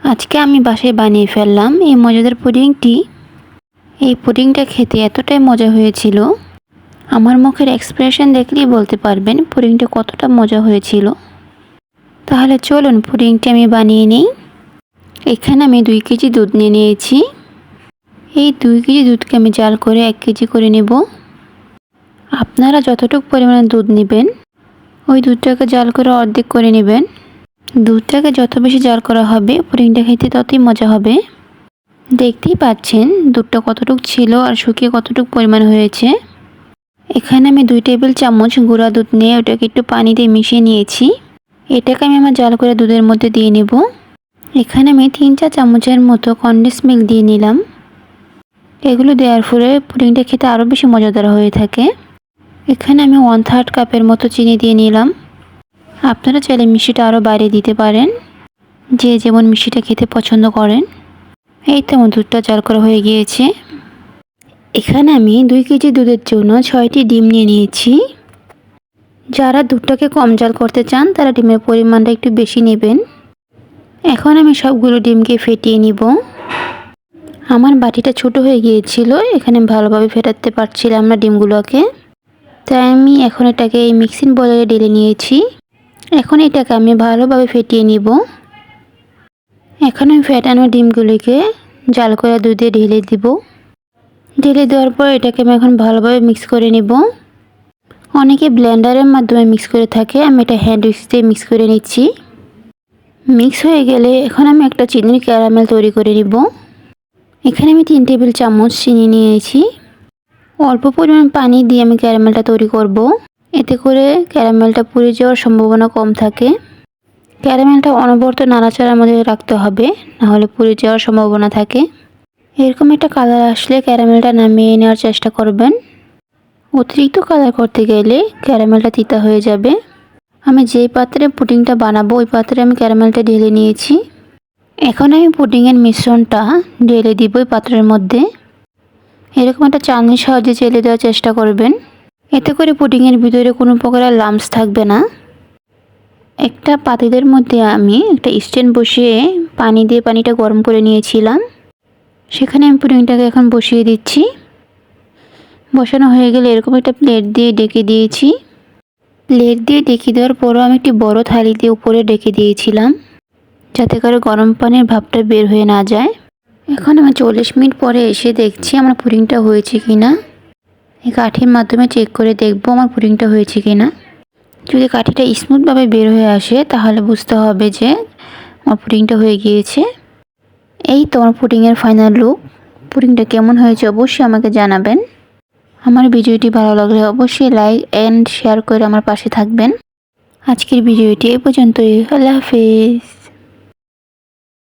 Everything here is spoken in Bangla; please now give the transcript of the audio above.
আজকে আমি বাসায় বানিয়ে ফেললাম এই মজাদার পুডিংটি। এই পুডিংটা খেতে এতটাই মজা হয়েছিল, আমার মুখের এক্সপ্রেশন দেখলেই বলতে পারবেন পুডিংটা কতটা মজা হয়েছিল। তাহলে চলুন পুডিংটি আমি বানিয়ে নিই। এখানে আমি 2 কেজি দুধ নিয়ে নিয়েছি। এই 2 কেজি দুধকে আমি জাল করে 1 কেজি করে নেব। আপনারা যতটুকু পরিমাণে দুধ নেবেন ওই দুধটাকে জাল করে অর্ধেক করে নেবেন। দুধটাকে যত বেশি জাল করা হবে পুডিংটা খেতে ততই মজা হবে। দেখতেই পাচ্ছেন দুধটা কতটুকু ছিল আর শুকিয়ে কতটুকু পরিমাণ হয়েছে। এখানে আমি 2 টেবিল চামচ গুঁড়া দুধ নিয়ে ওটাকে একটু পানি দিয়ে মিশিয়ে নিয়েছি। এটাকে আমি আমার জাল করে দুধের মধ্যে দিয়ে নেব। এখানে আমি 3-4 চামচের মতো কনডেন্স মিল্ক দিয়ে নিলাম। এগুলো দেওয়ার ফলে পুডিংটা খেতে আরও বেশি মজাদার হয়ে থাকে। এখানে আমি 1/3 কাপের মতো চিনি দিয়ে নিলাম। আপনারা চাইলে মিষ্টিটা আরও বাড়িয়ে দিতে পারেন, যে যেমন মিষ্টিটা খেতে পছন্দ করেন। এই তো আমার দুধটা জাল করা হয়ে গিয়েছে। এখানে আমি 2 কেজি দুধের জন্য 6টি ডিম নিয়ে নিয়েছি। যারা দুধটাকে কম জাল করতে চান তারা ডিমের পরিমাণটা একটু বেশি নেবেন। এখন আমি সবগুলো ডিমকে ফেটিয়ে নিব। আমার বাটিটা ছোট হয়ে গিয়েছিল, এখানে ভালোভাবে ফেটাতে পারছিলাম না ডিমগুলোকে, তাই আমি এখন এটাকে এই মিক্সিং বোলে ঢেলে নিয়েছি। এখন এটাকে আমি ভালোভাবে ফেটিয়ে নিব। এখন আমি ফেটানো ডিমগুলিকে জাল করা দুধে ঢেলে দিব। ঢেলে দেওয়ার পর এটাকে আমি এখন ভালোভাবে মিক্স করে নিব। অনেকে ব্লেন্ডারের মাধ্যমে মিক্স করে থাকে, আমি এটা হ্যান্ড উইক্স দিয়ে মিক্স করে নিচ্ছি। মিক্স হয়ে গেলে এখন আমি একটা চিনির ক্যারামেল তৈরি করে নিব। এখানে আমি 3 টেবিল চামচ চিনি নিয়েছি। অল্প পরিমাণ পানি দিয়ে আমি ক্যারামেলটা তৈরি করব, এতে করে ক্যারামেলটা পুড়ে যাওয়ার সম্ভাবনা কম থাকে। ক্যারামেলটা অনবরত নাড়াচাড়ার মধ্যে রাখতে হবে, নাহলে পুড়ে যাওয়ার সম্ভাবনা থাকে। এরকম একটা কালার আসলে ক্যারামেলটা নামিয়ে নেওয়ার চেষ্টা করবেন। অতিরিক্ত কালার করতে গেলে ক্যারামেলটা তিতা হয়ে যাবে। আমি যেই পাত্রে পুডিংটা বানাবো ওই পাত্রে আমি ক্যারামেলটা ঢেলে নিয়েছি। এখন আমি পুডিংয়ের মিশ্রণটা ঢেলে দিব ওই পাত্রের মধ্যে। এরকম একটা চালনির সাহায্যে চেলে দেওয়ার চেষ্টা করবেন, এতে করে পুডিংয়ের ভিতরে কোনো প্রকারের লাম্পস থাকবে না। একটা পাতিলের মধ্যে আমি একটা স্ট্যান্ড বসিয়ে পানি দিয়ে পানিটা গরম করে নিয়েছিলাম। সেখানে আমি পুডিংটাকে এখন বসিয়ে দিচ্ছি। বসানো হয়ে গেলে এরকম একটা প্লেট দিয়ে ঢেকে দিয়েছি। প্লেট দিয়ে ঢেকে দেওয়ার পরও আমি একটি বড় থালি দিয়ে উপরে ঢেকে দিয়েছিলাম, যাতে করে গরম পানির ভাপটা বের হয়ে না যায়। এখন আমি 40 মিনিট পরে এসে দেখছি আমার পুডিংটা হয়েছে কিনা। এই কাঠির মাধ্যমে চেক করে দেখব আমার পুডিংটা হয়েছে কিনা। যদি কাঠিটা স্মুথভাবে বের হয়ে আসে তাহলে বুঝতে হবে যে আমার পুডিংটা হয়ে গিয়েছে। এই তো আমার পুডিংয়ের ফাইনাল লুক। পুডিংটা কেমন হয়েছে অবশ্যই আমাকে জানাবেন। আমার ভিডিওটি ভালো লাগলে অবশ্যই লাইক এন্ড শেয়ার করে আমার পাশে থাকবেন। আজকের ভিডিওটি এই পর্যন্তই। আল্লাহ হাফেজ।